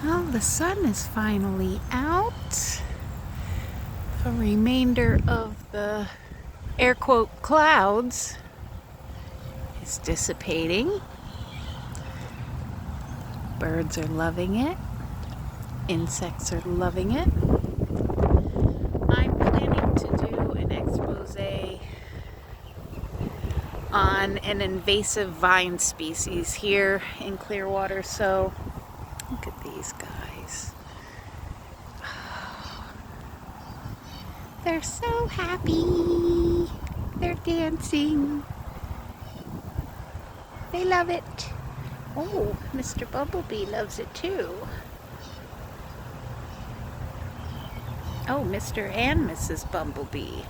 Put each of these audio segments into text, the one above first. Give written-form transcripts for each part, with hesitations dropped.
Well, the sun is finally out. The remainder of the air quote clouds is dissipating. Birds are loving it. Insects are loving it. I'm planning to do an expose on an invasive vine species here in Clearwater, so look at these guys. They're so happy. They're dancing. They love it. Oh, Mr. Bumblebee loves it too. Oh, Mr. and Mrs. Bumblebee.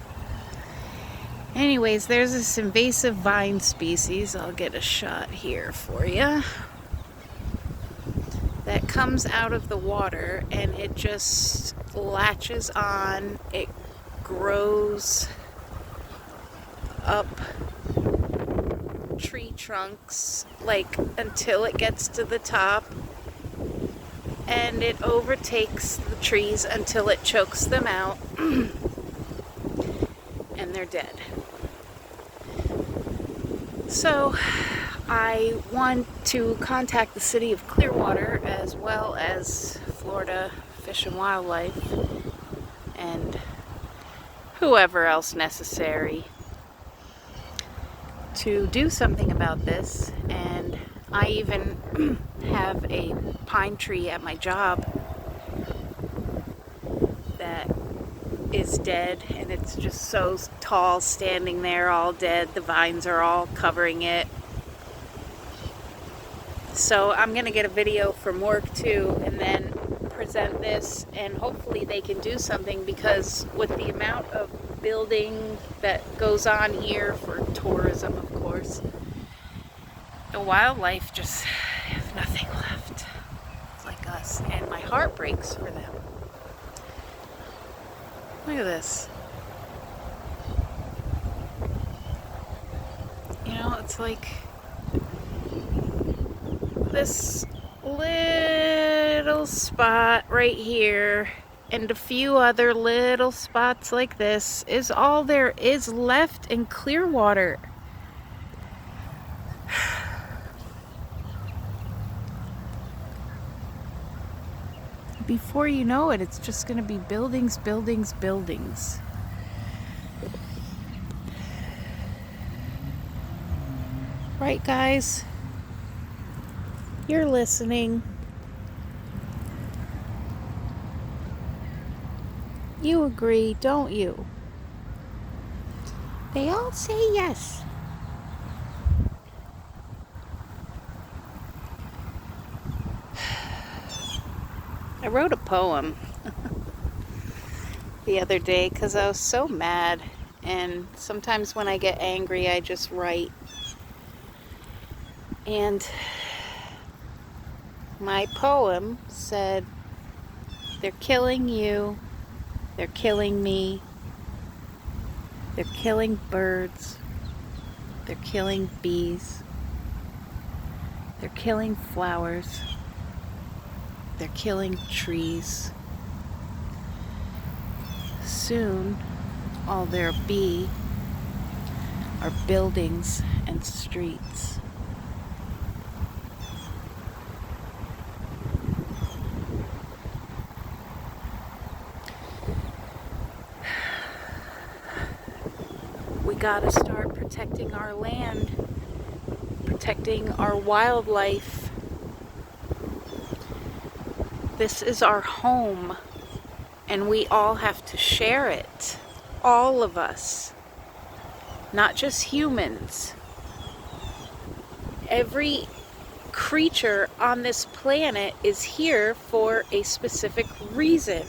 Anyways, there's this invasive vine species. I'll get a shot here for you. That comes out of the water and it just latches on. It grows up tree trunks like until it gets to the top, and it overtakes the trees until it chokes them out and they're dead. So I want to contact the city of Clearwater as well as Florida Fish and Wildlife and whoever else necessary to do something about this. And I even have a pine tree at my job that is dead, and it's just so tall, standing there all dead. The vines are all covering it. So I'm gonna get a video from work too and then present this, and hopefully they can do something, because with the amount of building that goes on here for tourism, of course, the wildlife just have nothing left. It's like us, and my heart breaks for them. Look at this. You know, it's like this little spot right here and a few other little spots like this is all there is left in Clearwater. Before you know it, it's just going to be buildings, buildings, buildings. Right, guys? You're listening. You agree, don't you? They all say yes. I wrote a poem the other day because I was so mad, and sometimes when I get angry I just write. And my poem said, they're killing you, they're killing me, they're killing birds, they're killing bees, they're killing flowers, they're killing trees. Soon, all there'll be are buildings and streets. We gotta start protecting our land, protecting our wildlife. This is our home, and we all have to share it. All of us. Not just humans. Every creature on this planet is here for a specific reason.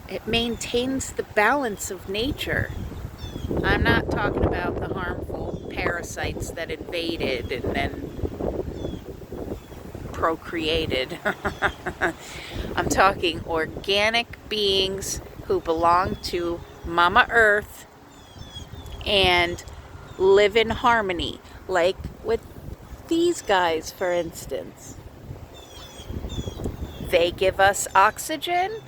It maintains the balance of nature. I'm not talking about the harmful parasites that invaded and then procreated. I'm talking organic beings who belong to Mama Earth and live in harmony, like with these guys, for instance. They give us oxygen.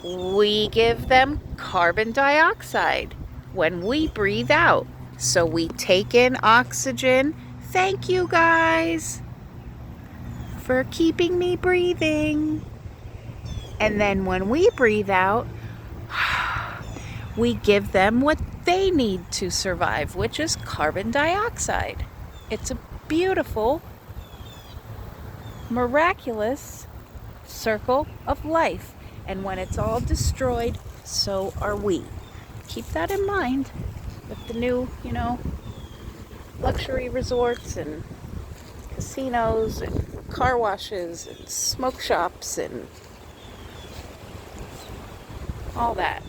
We give them carbon dioxide when we breathe out. So we take in oxygen. Thank you guys for keeping me breathing. And then when we breathe out, we give them what they need to survive, which is carbon dioxide. It's a beautiful, miraculous circle of life. And when it's all destroyed, so are we. Keep that in mind with the new, luxury resorts and casinos and car washes and smoke shops and all that.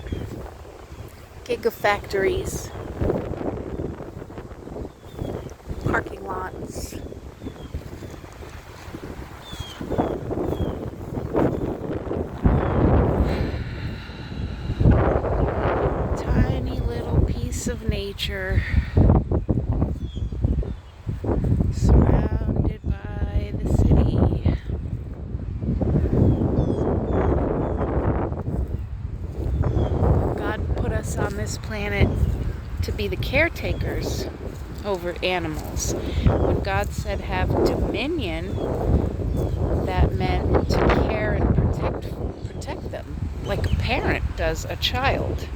Gigafactories, parking lots. Tiny little piece of nature surrounded by the city. God put us on this planet to be the caretakers over animals. When God said have dominion, that meant to care and protect them, like a parent does a child.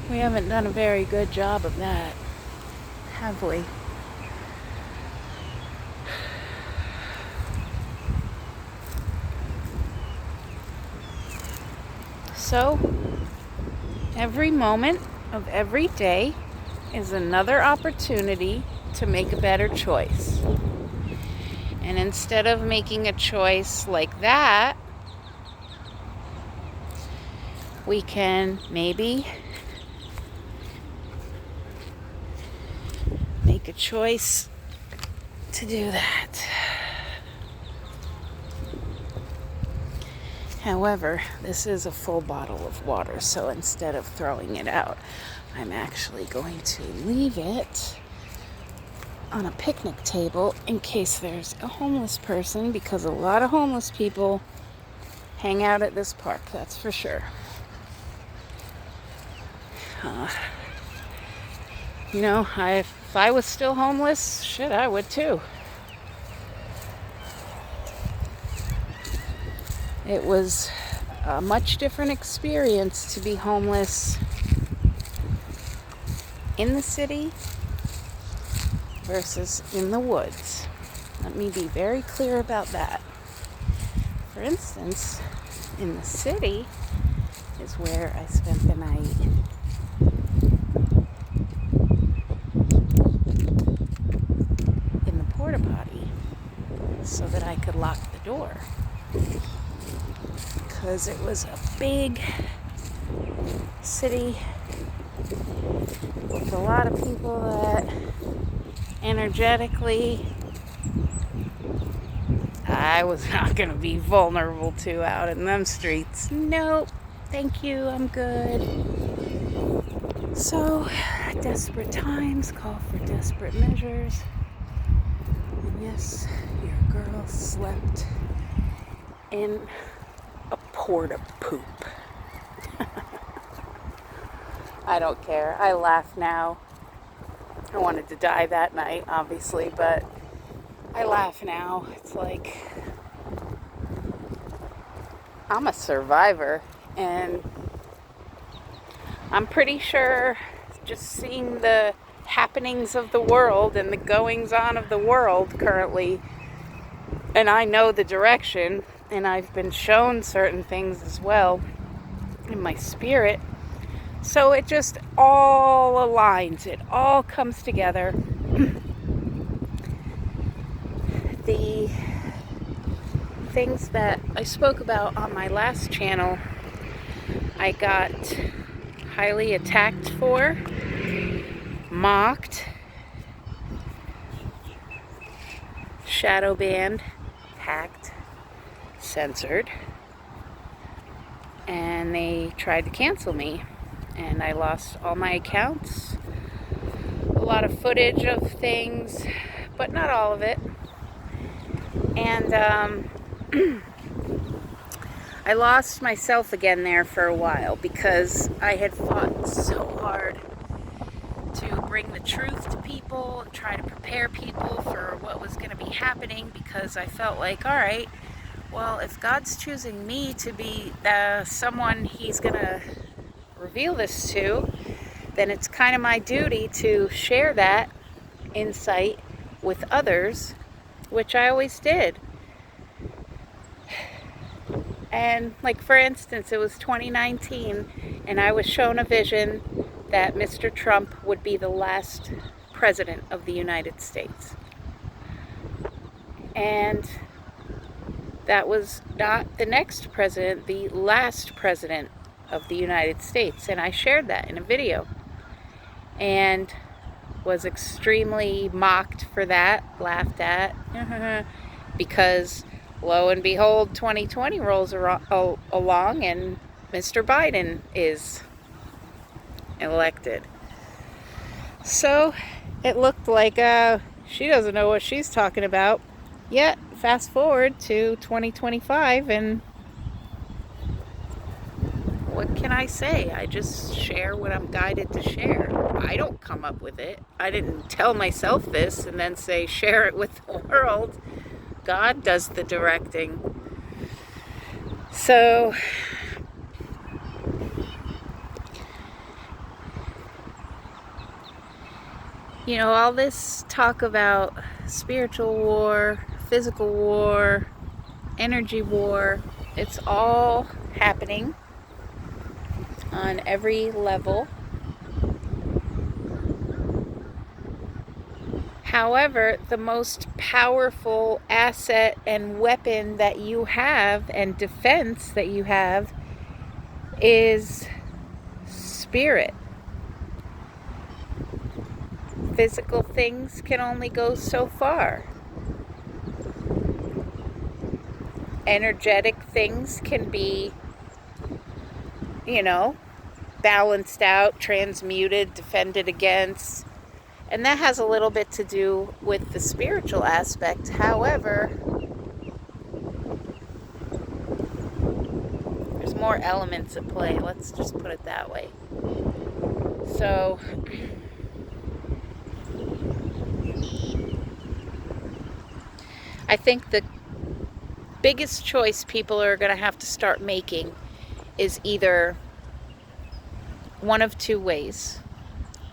We haven't done a very good job of that, have we? So, every moment of every day is another opportunity to make a better choice. And instead of making a choice like that, we can maybe make a choice to do that. However, this is a full bottle of water, so instead of throwing it out, I'm actually going to leave it on a picnic table in case there's a homeless person, because a lot of homeless people hang out at this park, that's for sure. If I was still homeless, shit, I would too. It was a much different experience to be homeless in the city versus in the woods. Let me be very clear about that. For instance, in the city is where I spent the night. In the porta potty so that I could lock the door. Because it was a big city with a lot of people that energetically I was not going to be vulnerable to out in them streets. Nope, thank you, I'm good. So, desperate times call for desperate measures. And yes, your girl slept in a porta poop. I don't care. I laugh now. I wanted to die that night, obviously, but I laugh now. It's like I'm a survivor, and I'm pretty sure just seeing the happenings of the world and the goings on of the world currently, and I know the direction, and I've been shown certain things as well in my spirit. So it just all aligns. It all comes together. The things that I spoke about on my last channel, I got highly attacked for, mocked, shadow banned, hacked, censored, and they tried to cancel me, and I lost all my accounts, a lot of footage of things, but not all of it. And I lost myself again there for a while because I had fought so hard to bring the truth to people and try to prepare people for what was going to be happening, because I felt like, all right, well, if God's choosing me to be someone He's going to reveal this to, then it's kind of my duty to share that insight with others, which I always did. And like, for instance, it was 2019 and I was shown a vision that Mr. Trump would be the last president of the United States. And that was not the next president, the last president of the United States. And I shared that in a video and was extremely mocked for that, laughed at, because lo and behold, 2020 rolls along and Mr. Biden is elected. So it looked like she doesn't know what she's talking about. Yet, fast forward to 2025, and what can I say? I just share what I'm guided to share. I don't come up with it. I didn't tell myself this and then say share it with the world. God does the directing. So, you know, all this talk about spiritual war, physical war, energy war, it's all happening on every level. However, the most powerful asset and weapon that you have and defense that you have is spirit. Physical things can only go so far. Energetic things can be, balanced out, transmuted, defended against. And that has a little bit to do with the spiritual aspect. However, there's more elements at play. Let's just put it that way. So, I think the biggest choice people are going to have to start making is either one of two ways: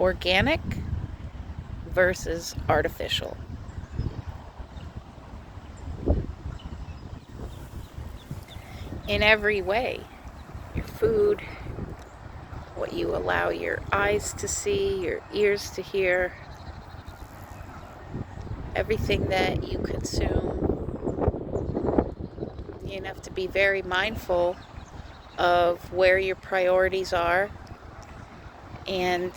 organic versus artificial. In every way. Your food, what you allow your eyes to see, your ears to hear, everything that you consume. You have to be very mindful of where your priorities are. And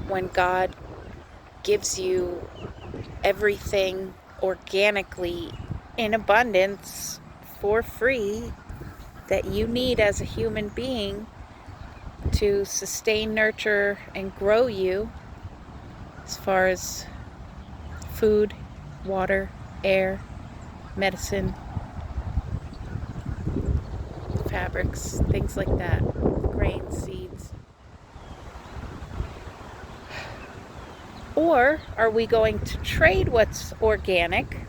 when God gives you everything organically in abundance for free that you need as a human being to sustain, nurture, and grow you, as far as food, water, air, medicine, fabrics, things like that, grains, seeds. Or are we going to trade what's organic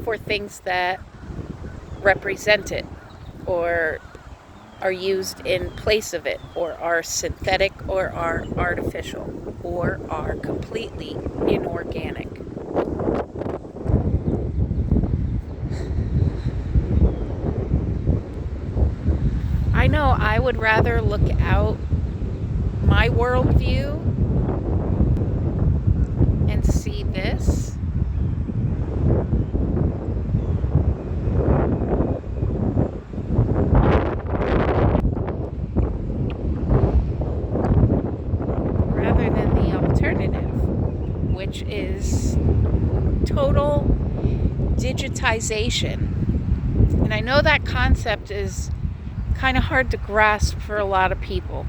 for things that represent it, or are used in place of it, or are synthetic, or are artificial, or are completely inorganic? I know I would rather look out my worldview and see this rather than the alternative, which is total digitization. And I know that concept is kind of hard to grasp for a lot of people,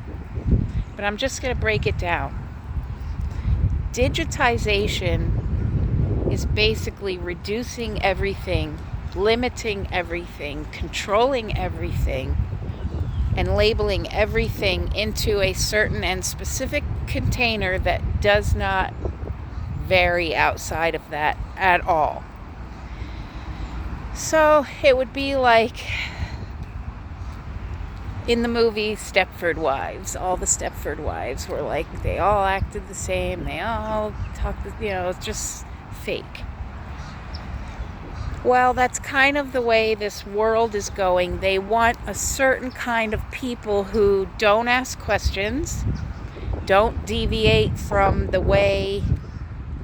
but I'm just going to break it down. Digitization is basically reducing everything, limiting everything, controlling everything, and labeling everything into a certain and specific container that does not vary outside of that at all. So it would be like in the movie Stepford Wives. All the Stepford Wives were like, they all acted the same, they all talked, it's just fake. Well, that's kind of the way this world is going. They want a certain kind of people who don't ask questions, don't deviate from the way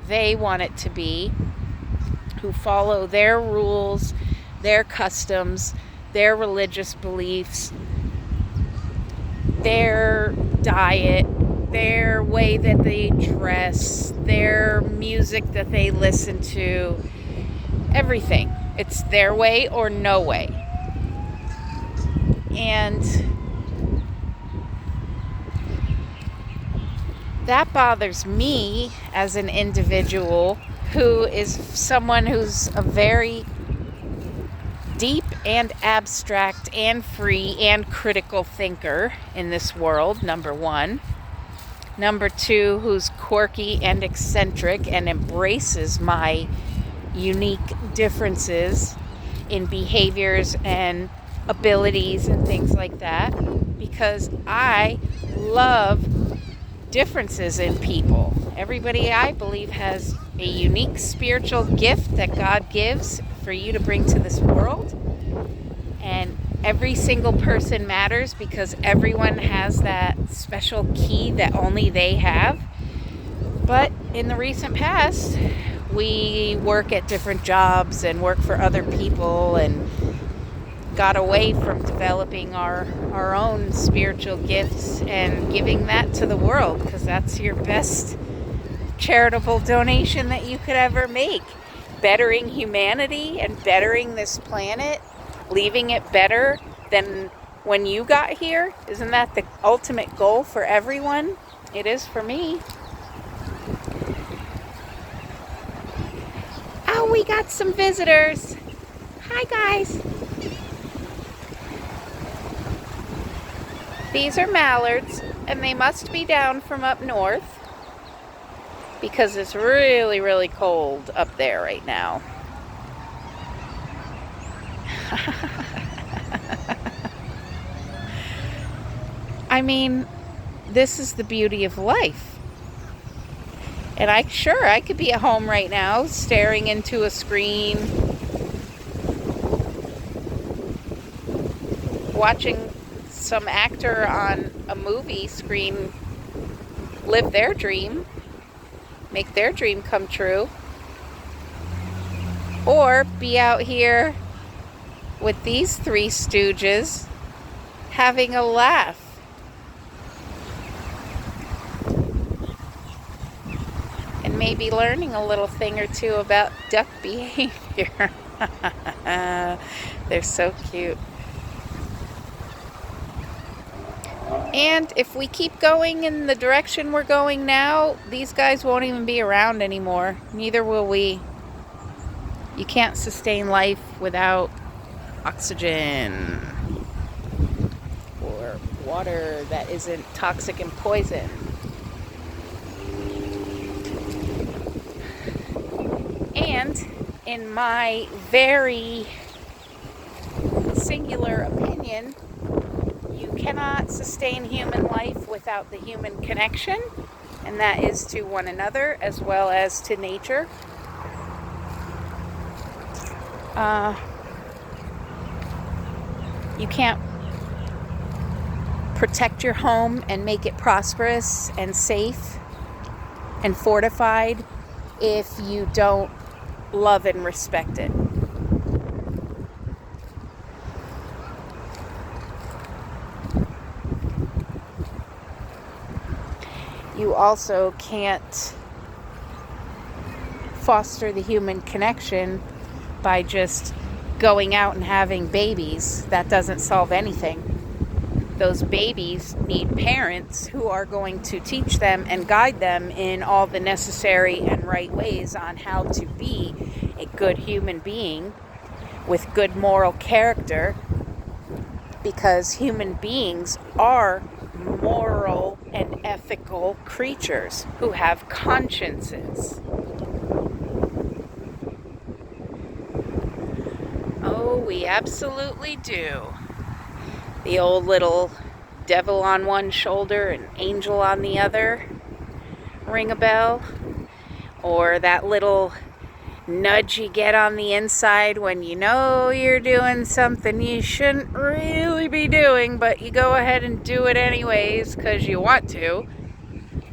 they want it to be, who follow their rules, their customs, their religious beliefs, their diet, their way that they dress, their music that they listen to, everything. It's their way or no way. And that bothers me as an individual who is someone who's a very deep and abstract and free and critical thinker in this world, number one. Number two, who's quirky and eccentric and embraces my unique differences in behaviors and abilities and things like that, because I love differences in people. Everybody, I believe, has a unique spiritual gift that God gives for you to bring to this world. And every single person matters because everyone has that special key that only they have. But in the recent past, we work at different jobs and work for other people and got away from developing our own spiritual gifts and giving that to the world, because that's your best charitable donation that you could ever make. Bettering humanity and bettering this planet, leaving it better than when you got here. Isn't that the ultimate goal for everyone? It is for me. Oh, we got some visitors. Hi, guys. These are mallards, and they must be down from up north because it's really, really cold up there right now. I mean, this is the beauty of life. And I could be at home right now staring into a screen, watching some actor on a movie screen live their dream, make their dream come true, or be out here with these three stooges having a laugh. And maybe learning a little thing or two about duck behavior. They're so cute. And if we keep going in the direction we're going now, these guys won't even be around anymore. Neither will we. You can't sustain life without oxygen or water that isn't toxic and poison. And in my very singular opinion, you cannot sustain human life without the human connection, and that is to one another as well as to nature. You can't protect your home and make it prosperous and safe and fortified if you don't love and respect it. You also can't foster the human connection by just going out and having babies. That doesn't solve anything. those babies need parents who are going to teach them and guide them in all the necessary and right ways on how to be a good human being with good moral character, because human beings are moral and ethical creatures who have consciences. Oh, we absolutely do. The old little devil on one shoulder and angel on the other ring a bell? Or that little nudge you get on the inside when you know you're doing something you shouldn't really be doing, but you go ahead and do it anyways because you want to.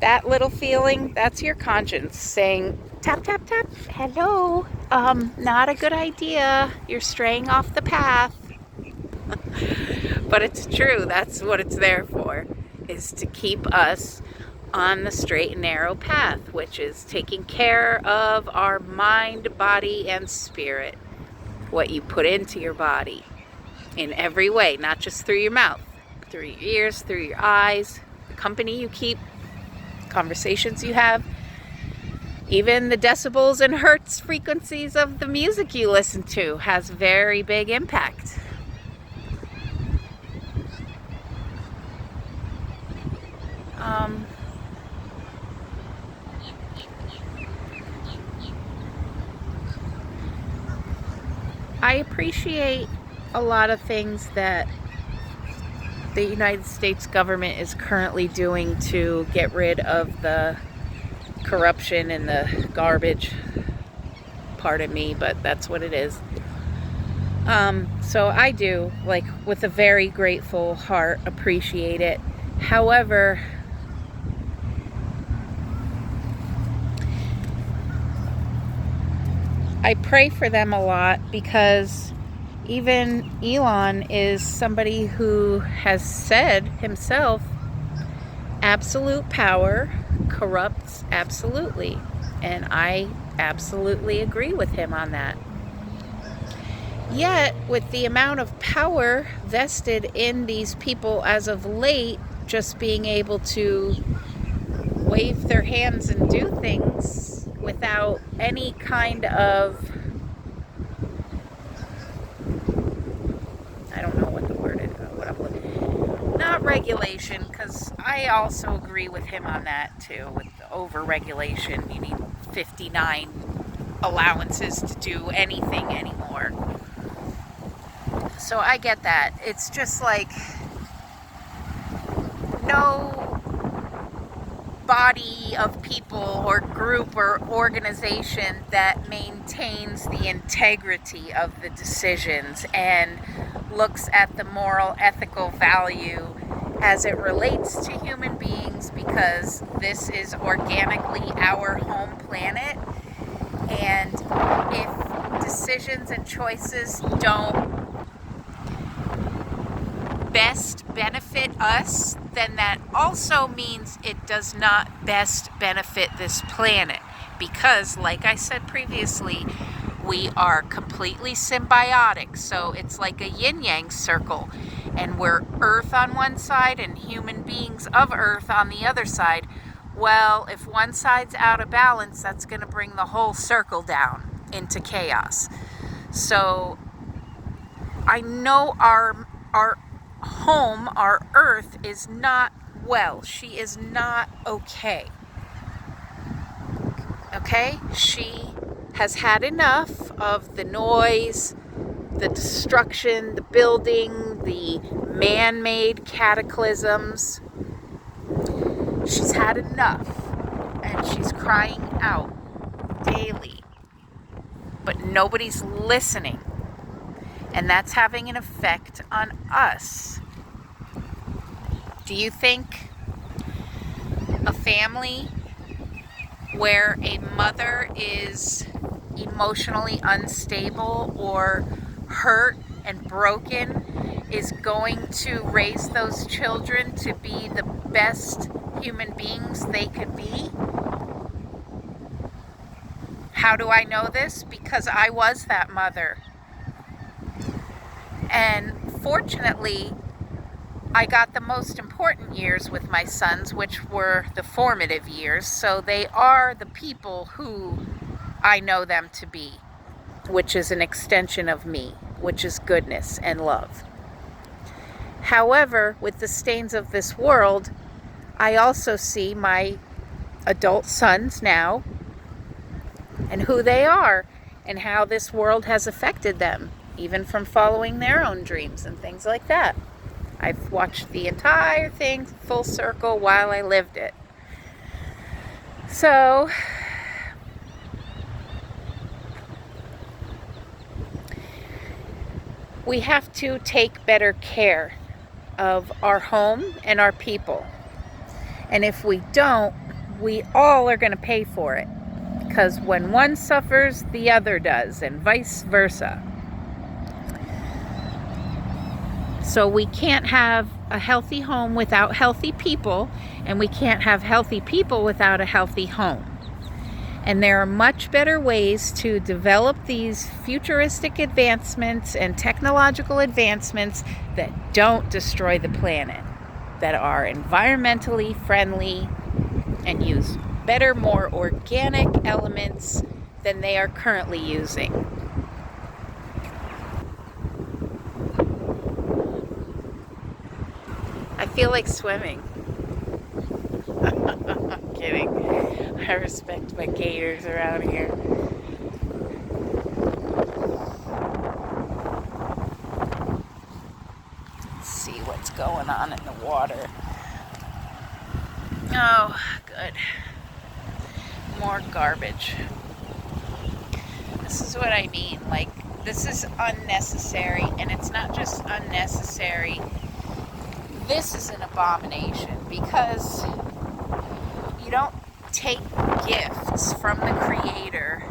That little feeling, that's your conscience saying, tap, tap, tap, hello, not a good idea. You're straying off the path. But it's true, that's what it's there for, is to keep us on the straight and narrow path, which is taking care of our mind, body, and spirit. What you put into your body in every way, not just through your mouth, through your ears, through your eyes, the company you keep, conversations you have, even the decibels and hertz frequencies of the music you listen to has very big impact. I appreciate a lot of things that the United States government is currently doing to get rid of the corruption and the garbage. Pardon me, but that's what it is. So I do, like, with a very grateful heart, appreciate it. However, I pray for them a lot, because even Elon is somebody who has said himself, absolute power corrupts absolutely. And I absolutely agree with him on that. Yet, with the amount of power vested in these people as of late, just being able to wave their hands and do things without any kind of, I don't know what the word is, not regulation, because I also agree with him on that too, with the over-regulation. You need 59 allowances to do anything anymore. So I get that. It's just like, no body of people or group or organization that maintains the integrity of the decisions and looks at the moral, ethical value as it relates to human beings, because this is organically our home planet. And if decisions and choices don't best benefit us, then that also means it does not best benefit this planet. Because, like I said previously, we are completely symbiotic. So it's like a yin-yang circle. And we're Earth on one side and human beings of Earth on the other side. Well, if one side's out of balance, that's going to bring the whole circle down into chaos. So I know our home, our Earth, is not well. She is not okay. Okay? She has had enough of the noise, the destruction, the building, the man-made cataclysms. She's had enough, and she's crying out daily. But nobody's listening. And that's having an effect on us. Do you think a family where a mother is emotionally unstable or hurt and broken is going to raise those children to be the best human beings they could be? How do I know this? Because I was that mother. And fortunately, I got the most important years with my sons, which were the formative years. So they are the people who I know them to be, which is an extension of me, which is goodness and love. However, with the stains of this world, I also see my adult sons now and who they are and how this world has affected them, even from following their own dreams and things like that. I've watched the entire thing full circle while I lived it. So, we have to take better care of our home and our people. And if we don't, we all are going to pay for it. Because when one suffers, the other does, and vice versa. So we can't have a healthy home without healthy people, and we can't have healthy people without a healthy home. And there are much better ways to develop these futuristic advancements and technological advancements that don't destroy the planet, that are environmentally friendly and use better, more organic elements than they are currently using. I feel like swimming. I'm kidding. I respect my gators around here. Let's see what's going on in the water. Oh, good. More garbage. This is what I mean. Like, this is unnecessary, and it's not just unnecessary. This is an abomination because you don't take gifts from the Creator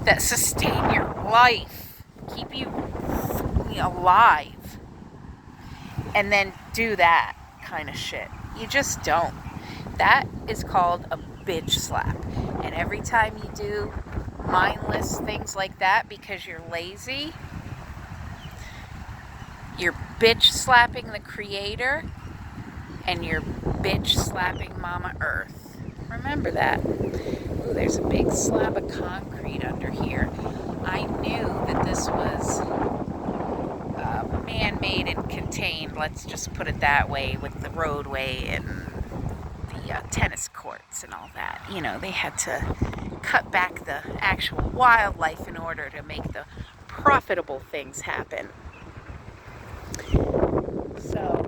that sustain your life, keep you alive, and then do that kind of shit. You just don't. That is called a bitch slap. And every time you do mindless things like that because you're lazy, you're bitch slapping the Creator and you're bitch slapping Mama Earth. Remember that. Ooh, there's a big slab of concrete under here. I knew that this was man-made and contained, let's just put it that way, with the roadway and the tennis courts and all that. You know, they had to cut back the actual wildlife in order to make the profitable things happen. So,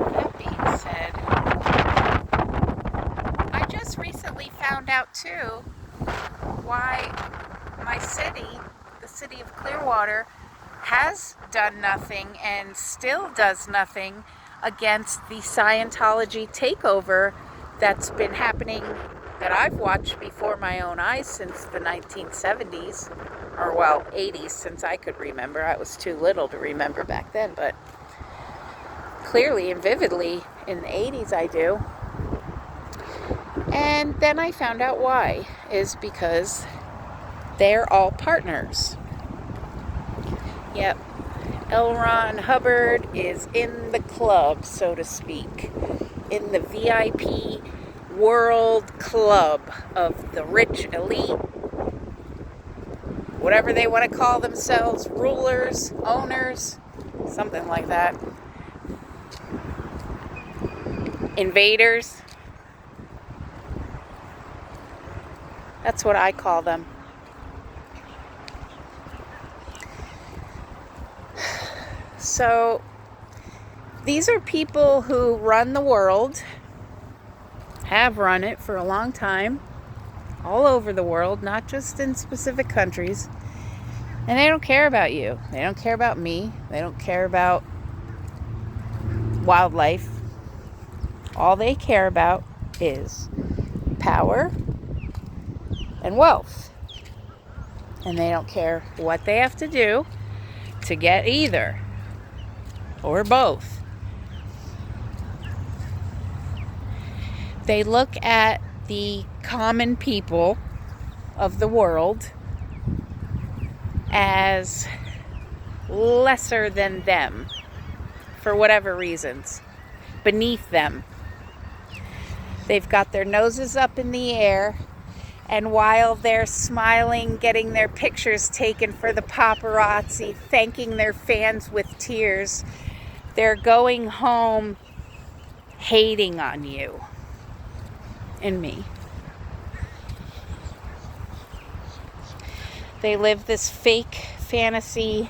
that being said, I just recently found out too why my city, the city of Clearwater, has done nothing and still does nothing against the Scientology takeover that's been happening, that I've watched before my own eyes since the 1970s, or well, 80s, since I could remember. I was too little to remember back then, but clearly and vividly in the 80s I do. And then I found out why, is because they're all partners. Yep, L. Ron Hubbard is in the club, so to speak, in the VIP world club of the rich elite, whatever they want to call themselves, rulers, owners, something like that. Invaders. That's what I call them. So, these are people who run the world, have run it for a long time, all over the world, not just in specific countries. And they don't care about you. They don't care about me. They don't care about wildlife. All they care about is power and wealth. And they don't care what they have to do to get either, or both. They look at the common people of the world as lesser than them for whatever reasons, beneath them. They've got their noses up in the air, and while they're smiling, getting their pictures taken for the paparazzi, thanking their fans with tears, they're going home hating on you and me. They live this fake fantasy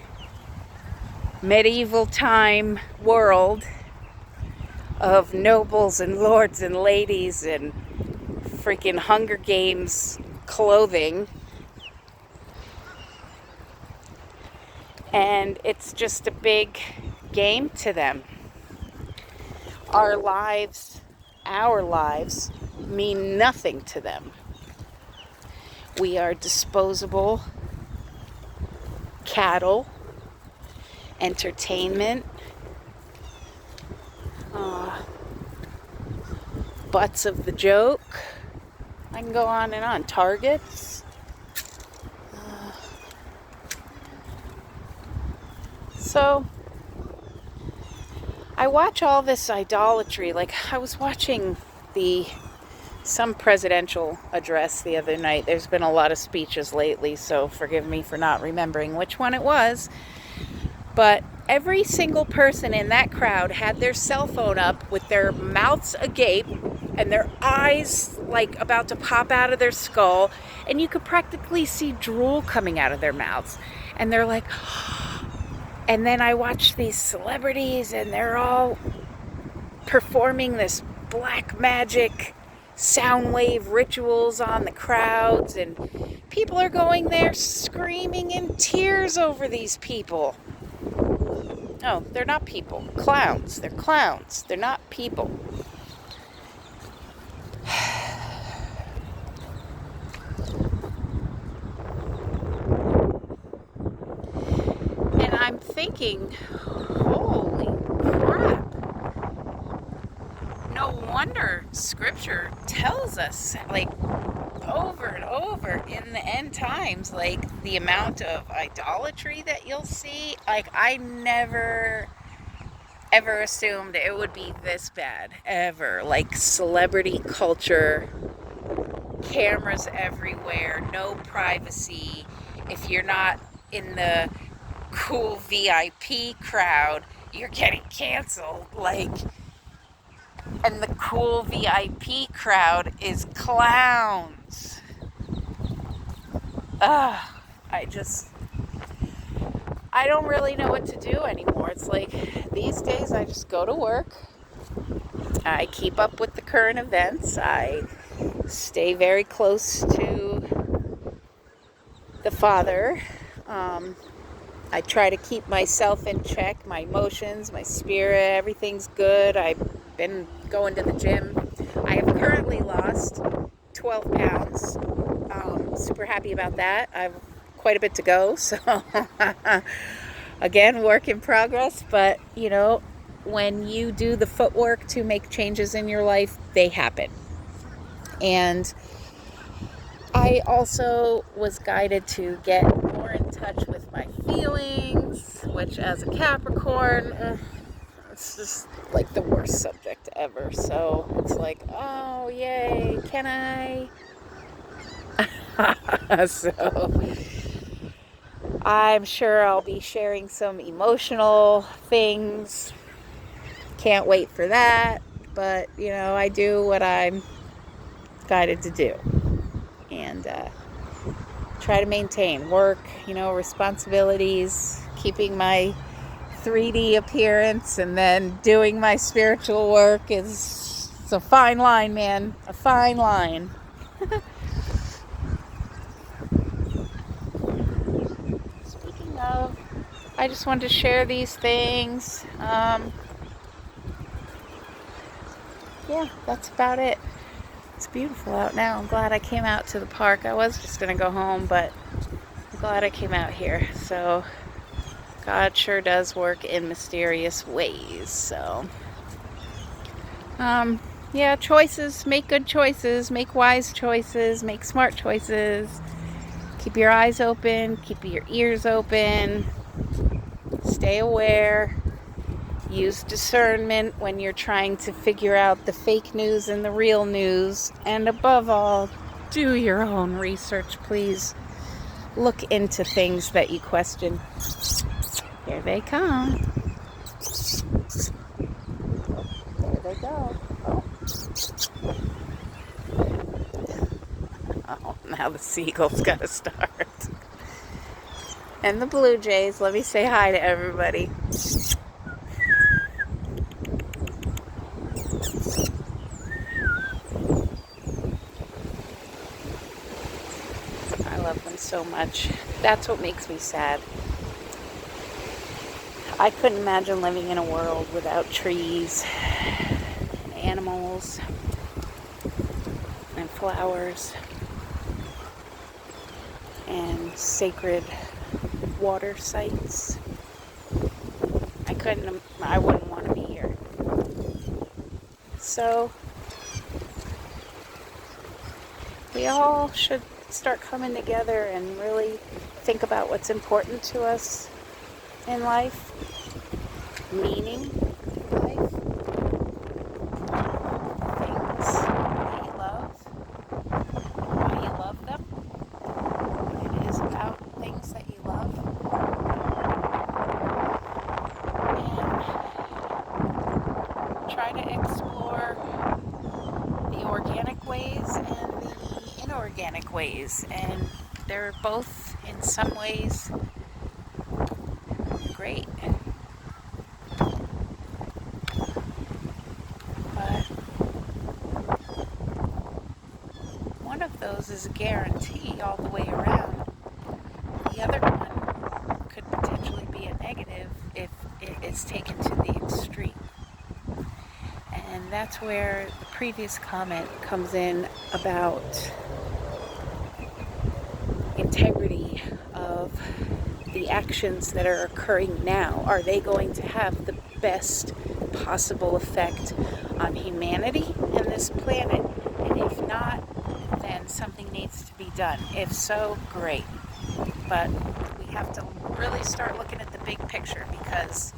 medieval time world of nobles and lords and ladies and freaking Hunger Games clothing. And it's just a big game to them. Our lives mean nothing to them. We are disposable cattle, entertainment, butts of the joke. I can go on and on. Targets. So I watch all this idolatry. Like, I was watching some presidential address the other night. There's been a lot of speeches lately, so forgive me for not remembering which one it was. But every single person in that crowd had their cell phone up with their mouths agape and their eyes like about to pop out of their skull, and you could practically see drool coming out of their mouths. And they're like, and then I watch these celebrities and they're all performing this black magic sound wave rituals on the crowds, and people are going there screaming in tears over these people. No, they're not people. Clowns. They're clowns. They're not people. And I'm thinking, holy crap. No wonder Scripture tells us, like, over and over in the end times, like, the amount of idolatry that you'll see. Like, I never ever assumed it would be this bad, ever. Like, celebrity culture, cameras everywhere, no privacy. If you're not in the cool VIP crowd, you're getting canceled. Like, and the cool VIP crowd is clowns. I don't really know what to do anymore. It's like, these days I just go to work. I keep up with the current events. I stay very close to the Father. I try to keep myself in check, my emotions, my spirit, everything's good. I've been going to the gym. I have currently lost 12 pounds. Super happy about that. I've quite a bit to go, so again, work in progress. But you know, when you do the footwork to make changes in your life, they happen. And I also was guided to get more in touch with my feelings, which as a Capricorn, it's just like the worst subject ever. So it's like, oh yay, can I? So I'm sure I'll be sharing some emotional things. Can't wait for that. But, you know, I do what I'm guided to do. And try to maintain work, you know, responsibilities, keeping my 3D appearance, and then doing my spiritual work it's a fine line, man. A fine line. Speaking of, I just wanted to share these things. Yeah, that's about it. It's beautiful out now. I'm glad I came out to the park. I was just going to go home, but I'm glad I came out here. So God sure does work in mysterious ways. So, yeah, choices. Make good choices. Make wise choices. Make smart choices. Keep your eyes open. Keep your ears open. stay aware, use discernment when you're trying to figure out the fake news and the real news, and above all, do your own research, please. Look into things that you question. Here they come. There they go. Oh, now the seagulls gotta start. And the blue jays. Let me say hi to everybody. I love them so much. That's what makes me sad. I couldn't imagine living in a world without trees, and animals, and flowers, and sacred water sites. I wouldn't want to be here. So, we all should start coming together and really think about what's important to us in life, meaning in life, things that you love, why you love them, what it is about things that you love, and try to explore the organic ways and the inorganic ways, and they're both in some ways great. But one of those is a guarantee all the way around. The other one could potentially be a negative if it is taken to the extreme. And that's where the previous comment comes in about integrity of the actions that are occurring now. Are they going to have the best possible effect on humanity and this planet? And if not, then something needs to be done. If so, great. But we have to really start looking at the big picture, because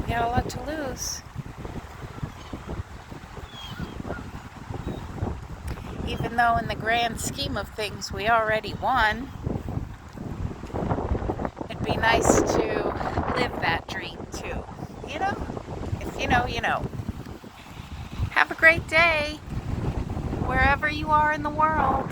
we got a lot to lose. Even though in the grand scheme of things we already won, it'd be nice to live that dream too. You know? If you know, you know. Have a great day, wherever you are in the world.